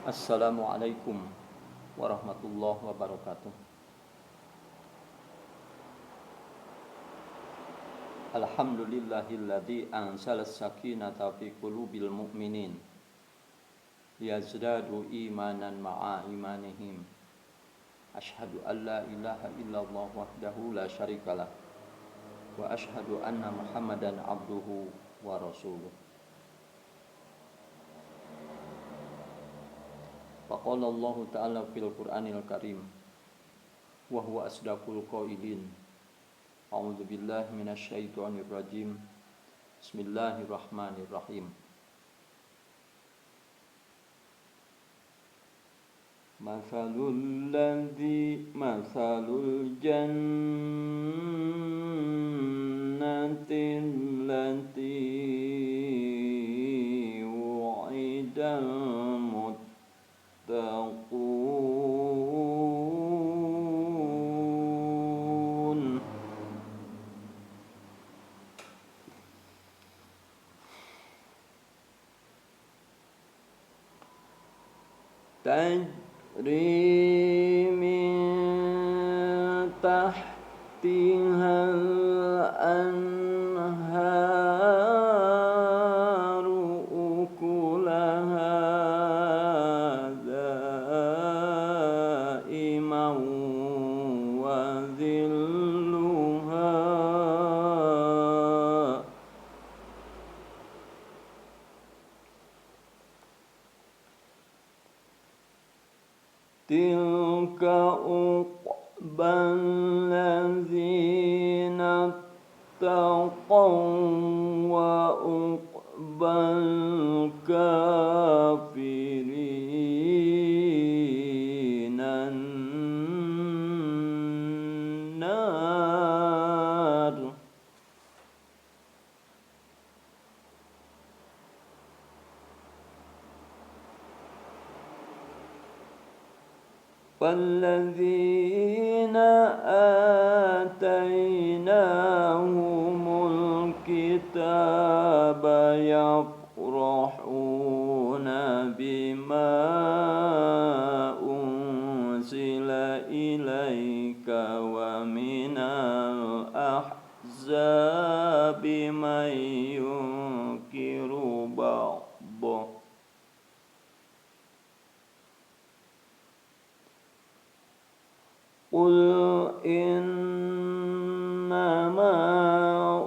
Assalamualaikum warahmatullahi wabarakatuh. Alhamdulillahilladzi anzalas sakinata fi qulubil mu'minin liyazdadu imanan ma'a imanihim. Asyhadu an la ilaha illallah wahdahu la syarikalah wa asyhadu anna Muhammadan abduhu wa rasuluh. Faqala Allah ta'ala fil Qur'anil Karim wa huwa asdaqul qailin. A'udzu billahi minasyaitonir rajim. Bismillahirrahmanirrahim. Mathalul jannati allati wu'idal muttaqun. Tajri min tahtihal anharu ukulaha da'iman wa dhilluha tilka uqbal ladzina taqaw wa uqbal kafirina an-nar. وَالَّذِينَ آتَيْنَاهُمُ الْكِتَابَ يَفْرَحُونَ بِمَا أُنْزِلَ إِلَيْكَ وَمِنَ الْأَحْزَابِ مَن يُنكِرُ بَعْضَهُ قُلْ إِنَّمَا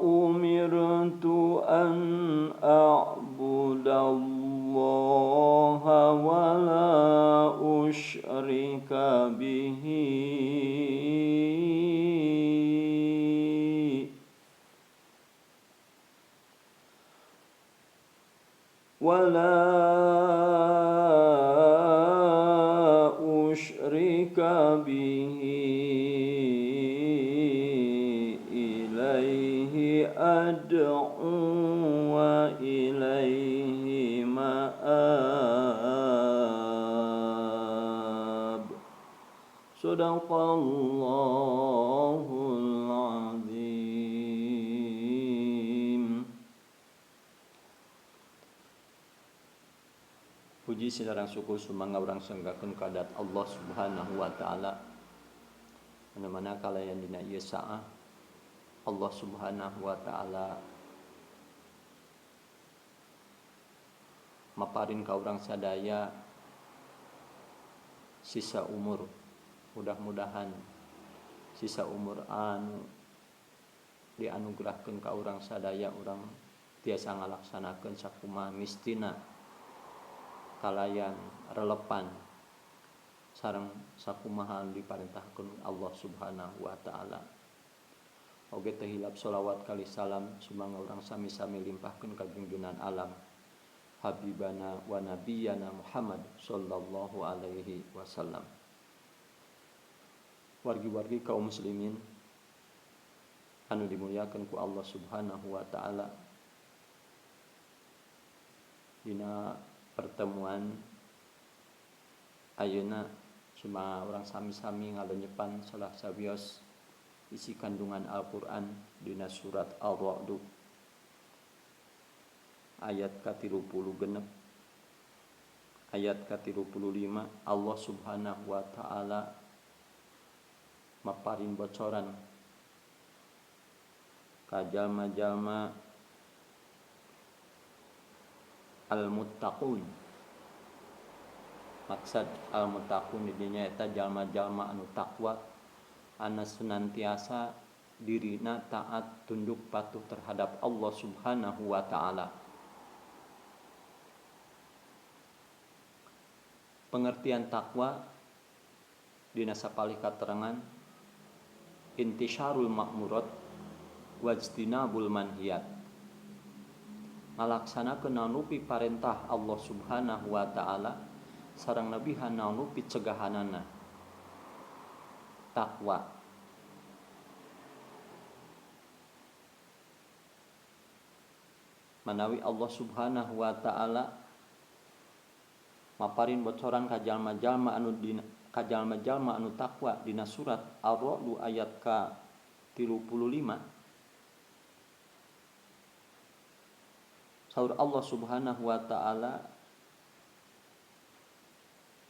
أُمِرْتُ أَنْ أَعْبُدَ اللَّهَ وَلَا أُشْرِكَ بِهِ إِلَيْهِ أَدْعُو وَإِلَيْهِ مَآبِ. Shadaqallahul azim. Puji sinarang syukur sumangga urang sanggakeun kadat Allah Subhanahu wa taala. Mana-mana kalayan dina ieu saah Allah Subhanahu wa taala maparin ka urang sadaya sisa umur. Mudah-mudahan sisa umur anu dianugerahkeun ka urang sadaya urang tiasa ngalaksanakeun sakumaha mistina kalayan relevan sareng sakumaha diparentahkeun Allah Subhanahu wa taala. Oge teu hilap sholawat kali salam sumangga urang sami-sami limpahkeun ka junjunan alam habibana wa nabiyana Muhammad sallallahu alaihi wasallam. Wargi-wargi kaum muslimin anu dimuliakeun ku Allah Subhanahu wa taala. Dina pertemuan ayeuna cuma orang sami-sami ngalenyepan salah sabios isi kandungan Al-Qur'an dina surat Al-Ra'd ayat ka 36 ayat ke-35 Allah Subhanahu wa taala maparin bocoran ka jalma-jalma al-muttaqun. Maksud al-muttaqun di dinya eta jalma-jalma anu takwa, anu senantiasa dirina taat tunduk patuh terhadap Allah Subhanahu wa taala. Pengertian takwa dina sapalih katerangan intisyarul ma'murat wajtinabul manhiyat, ngalaksanakeun nanupi parentah Allah Subhanahu wa taala sareng nabihan nanupi cegahanana. Takwa manawi Allah Subhanahu wa taala maparin bocoran ka jalma-jalma anu takwa dina surat Ar-Ra'd ayat ka-35. Saur Allah Subhanahu wa taala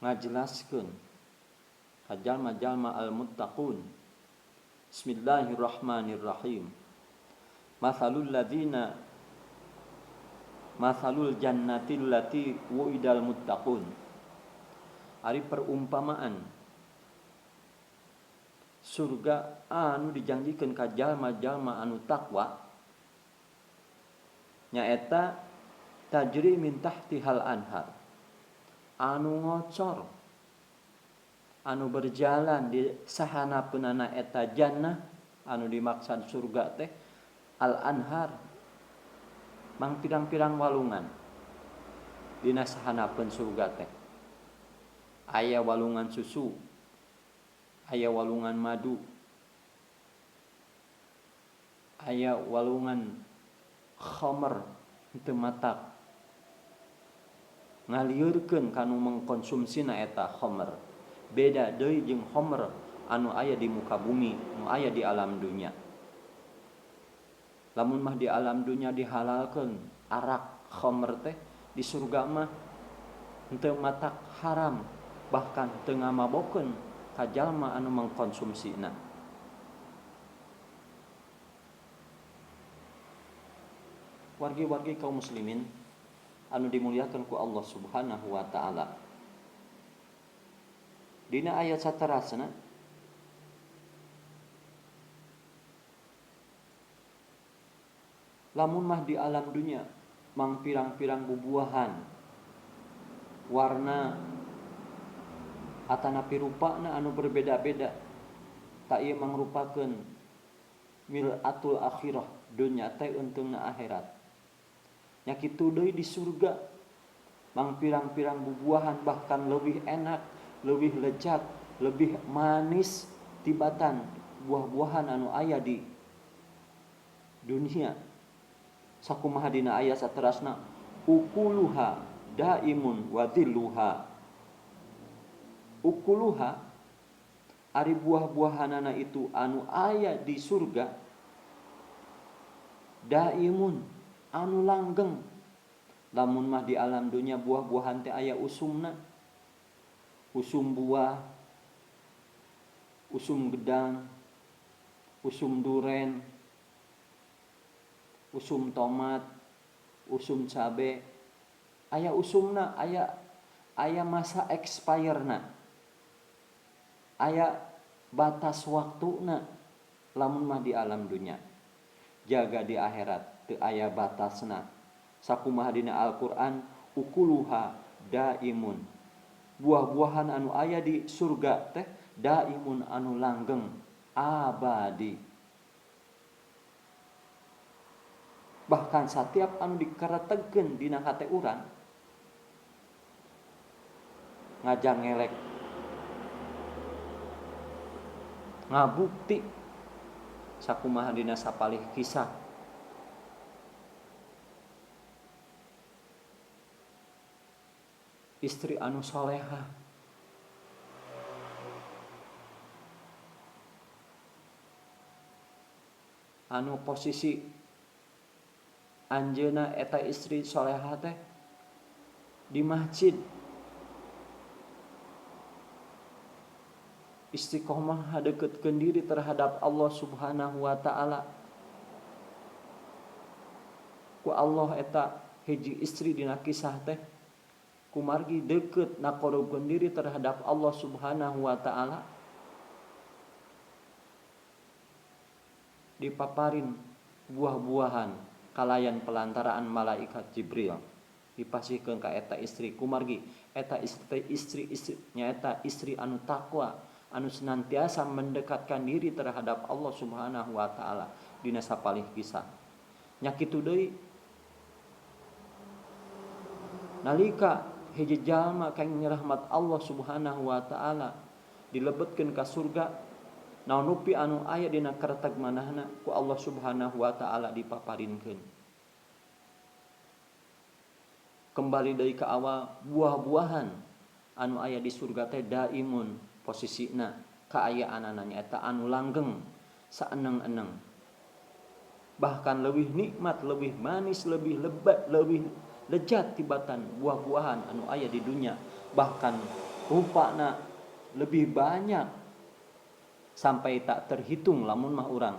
ngajelaskeun ka jalma-jalma al-muttaqun. Bismillahirrahmanirrahim. Mathalul jannatil lati wu'idal muttaqun. Ari perumpamaan surga anu dijanjikeun ka jalma-jalma anu takwa nyaeta tajri min tahtihal anhar, anu ngocor, anu berjalan di sahanapeunana eta jannah anu dimaksud surga teh al anhar, mang pirang-pirang walungan dina sahanapeun surga teh. Aya walungan susu, aya walungan madu, aya walungan khamr teu matak, ngalieureun kanu mengkonsumsina eta khamr. Beda deui jeung khamr anu aya di muka bumi, anu aya di alam dunya. Lamun mah di alam dunya dihalalkeun arak khamr teh, di surga mah teu matak haram, bahkan teu ngamabokeun ka jalma anu mengkonsumsina. Wargi-wargi kaum muslimin anu dimuliakeun ku Allah Subhanahu wa taala. Dina ayat saterasna lamun mah di alam dunya mang pirang-pirang bubuahan warna atanapi rupana anu berbeda-beda, tak ieu mangrupakeun mir'atul akhirah, dunya teh unteungna akhirat. Nya kitu deui di surga mang pirang-pirang bubuahan bahkan leuwih enak, leuwih lezat, lebih manis tibatan buah-buahan anu aya di dunia. Sakumaha dina aya saterasna ukuluha daimun wa dhilluha. Ukuluha ari buah-buahanana itu anu aya di surga daimun anu langgeng. Lamun mah di alam dunya buah-buahan teh aya usumna, usum buah, usum gedang, usum duren, usum tomat, usum cabe, aya usumna, aya masa expire-na, aya batas waktuna. Lamun mah di alam dunya, jaga di akhirat teu aya batasna. Sakumaha dina Al-Qur'an ukuluha daimun, buah-buahan anu aya di surga teh daimun anu langgeng abadi. Bahkan setiap anu dikaretegkeun dina hate urang ngajang ngelek ngabukti sakumaha dina sapalih kisah istri anu solehah, anu posisi anjeuna eta istri solehah teh di masjid istiqomah hadeukeutkeun diri terhadap Allah Subhanahu wa taala. Ku Allah eta hiji istri dina kisah teh kumargi deukeut naqarubkeun diri terhadap Allah Subhanahu wa taala, dipaparin buah-buahan kalayan pelantaraan malaikat Jibril dipasihkeun ka eta istri kumargi eta istri nyaeta istri anu takwa anu senantiasa mendekatkan diri terhadap Allah Subhanahu wa taala dina sapalih kisah. Nya kitu deui nalika hiji jalma kang rahmat Allah Subhanahu wa taala dilebetkeun ka surga, naon rupi anu aya dina kareteg manahna ku Allah Subhanahu wa taala dipaparinkeun. Kembali deui ka awal, buah-buahan anu aya di surga teh daimun posisina kaayaanana nyaeta anu langgeng saeneng-eneng. Bahkan lebih nikmat, lebih manis, lebih lebat, lebih lezat tibatan buah-buahan anu aya di dunia. Bahkan rupana lebih banyak sampai tak terhitung lamun mah urang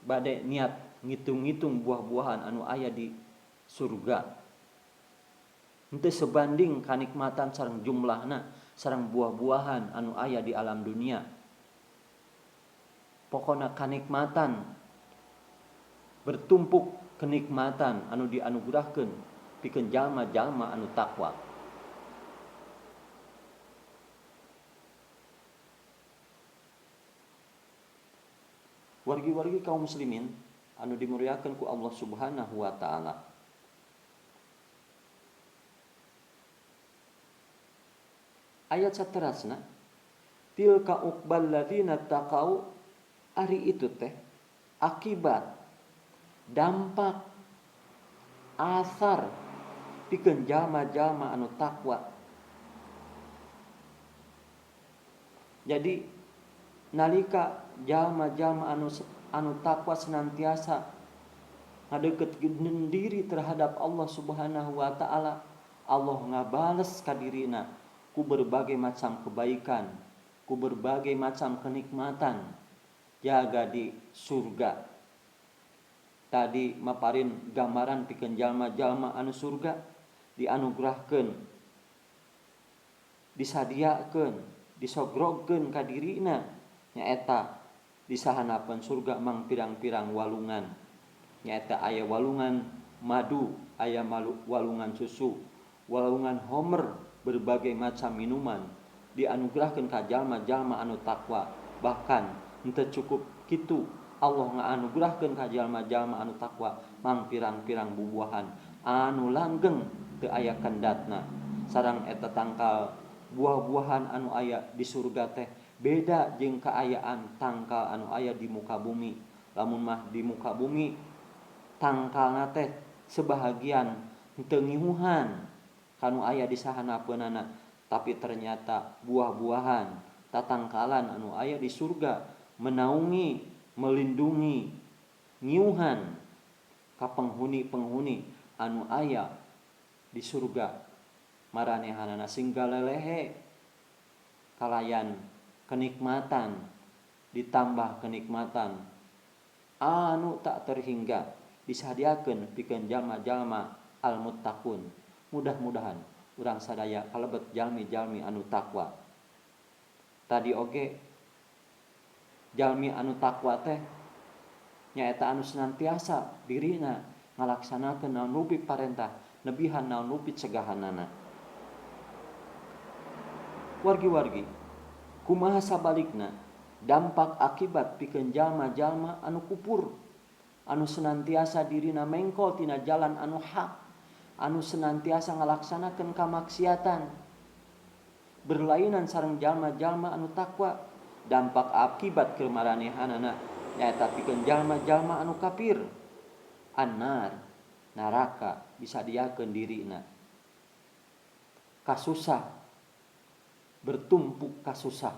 bade niat ngitung-ngitung buah-buahan anu aya di surga. Henteu sebanding kanikmatan sareng jumlahna sareng buah-buahan anu aya di alam dunia. Pokona kanikmatan bertumpuk kenikmatan anu dianugerahkeun pikeun jalma-jalma anu takwa. Wargi-wargi kaum muslimin anu dimuliakeun ku Allah Subhanahu wa taala. Ayat saterasna tilka uqbal ladzina taqau, ari itu teh akibat dampak asar pikeun jalma-jalma anu takwa. Jadi nalika jalma-jalma anu takwa senantiasa ngadeukeutkeun diri terhadap Allah Subhanahu wa taala, Allah ngabales ka dirina ku berbagai macam kebaikan, ku berbagai macam kenikmatan jaga di surga. Tadi maparin gambaran pikeun jalma-jalma anu surga dianugerahkeun, disadiakeun, disogrogkeun ka dirina nyaeta disahanapeun surga mang pirang-pirang walungan. Nyaeta aya walungan madu, aya walungan susu, walungan homer, berbagai macam minuman dianugerahkeun ka jalma-jalma anu takwa. Bahkan henteu cukup kitu, Allah ngaanugerahkeun ka jalma-jalma anu takwa mang pirang-pirang bubuahan anu langgeng teu aya kendatna. Sareng eta tangkal buah-buahan anu aya di surga teh beda jeung kaayaan tangkal anu aya di muka bumi. Lamun mah di muka bumi tangkalna teh sebahagian henteu ngihuhan kanu aya di sahanapeunana, tapi ternyata buah-buahan tatangkalan anu aya di surga menaungi, melindungi, ngiuhan ka penghuni-penghuni anu aya di surga maranehanana singga lelehe kalayan kenikmatan ditambah kenikmatan anu tak terhingga disadiakeun pikeun jalma-jalma al-muttaqun. Mudah-mudahan urang sadaya kalebet jalmi-jalmi anu takwa. Tadi oge jalmi anu takwa teh nyaeta anu senantiasa dirina ngalaksanakeun naon rupi parentah, nebihan naon rupi cegahanana. Wargi-wargi, kumaha sabalikna dampak akibat pikeun jalma-jalma anu kupur, anu senantiasa dirina mengkol tina jalan anu hak, anu senantiasa ngalaksanakeun kamaksiatan, berlainan sareng jalma-jalma anu takwa. Dampak akibat keur maranehanana nyaeta pikeun jalma-jalma anu kafir, annar neraka disadiakeun dirina kasusah, bertumpuk kasusah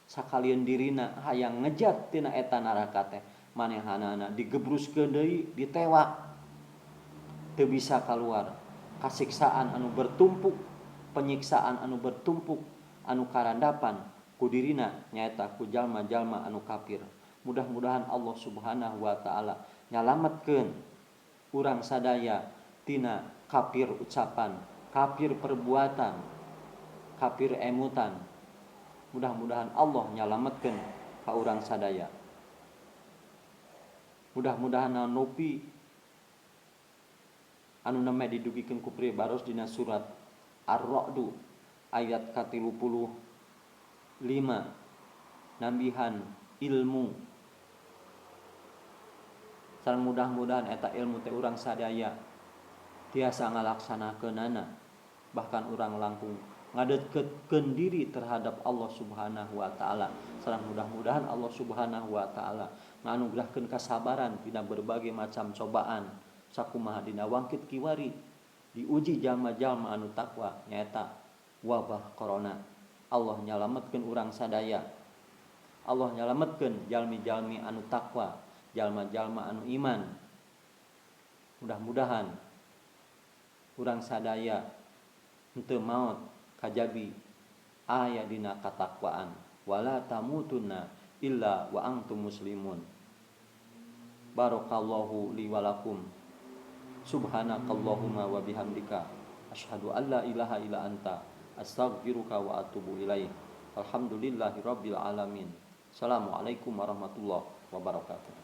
sakalian dirina hayang ngejat tina eta neraka teh manehanana digebruskeun deui, ditewak teu bisa kaluar. Kasiksaan anu bertumpuk, penyiksaan anu bertumpuk, anu karandapan kudirina nyaeta ku jalma-jalma anu kafir. Mudah-mudahan Allah Subhanahu wa taala nyalametkeun urang sadaya tina kafir ucapan, kafir perbuatan, kafir emutan. Mudah-mudahan Allah nyalametkeun ka urang sadaya. Mudah-mudahan nupi anu neme didugikeun ku Baros dina surat Ar-Ra'd ayat ka-35 nambihan ilmu. Sareng mudah-mudahan eta ilmu teh urang sadaya tiasa ngalaksanakeunana, bahkan urang langkung ngadeukeutkeun diri terhadap Allah Subhanahu wa taala. Sareng mudah-mudahan Allah Subhanahu wa taala nganugrahkeun kasabaran dina berbagai macam cobaan sakumaha dina wangkit kiwari diuji jalma-jalma anu takwa nyaeta wabah corona. Allah nyalametkeun urang sadaya. Allah nyalametkeun jalmi-jalmi anu takwa, jalma-jalma anu iman. Mudah-mudahan urang sadaya henteu maot kajabi aya dina katakwaan. Wala tamutunna illa wa antum muslimun. Barakallahu li wa lakum. Subhanakallahumma wa bihamdika asyhadu an la ilaha illa anta astaghfiruka wa atubu ilaik. Alhamdulillahirabbil alamin. Assalamualaikum warahmatullahi wabarakatuh.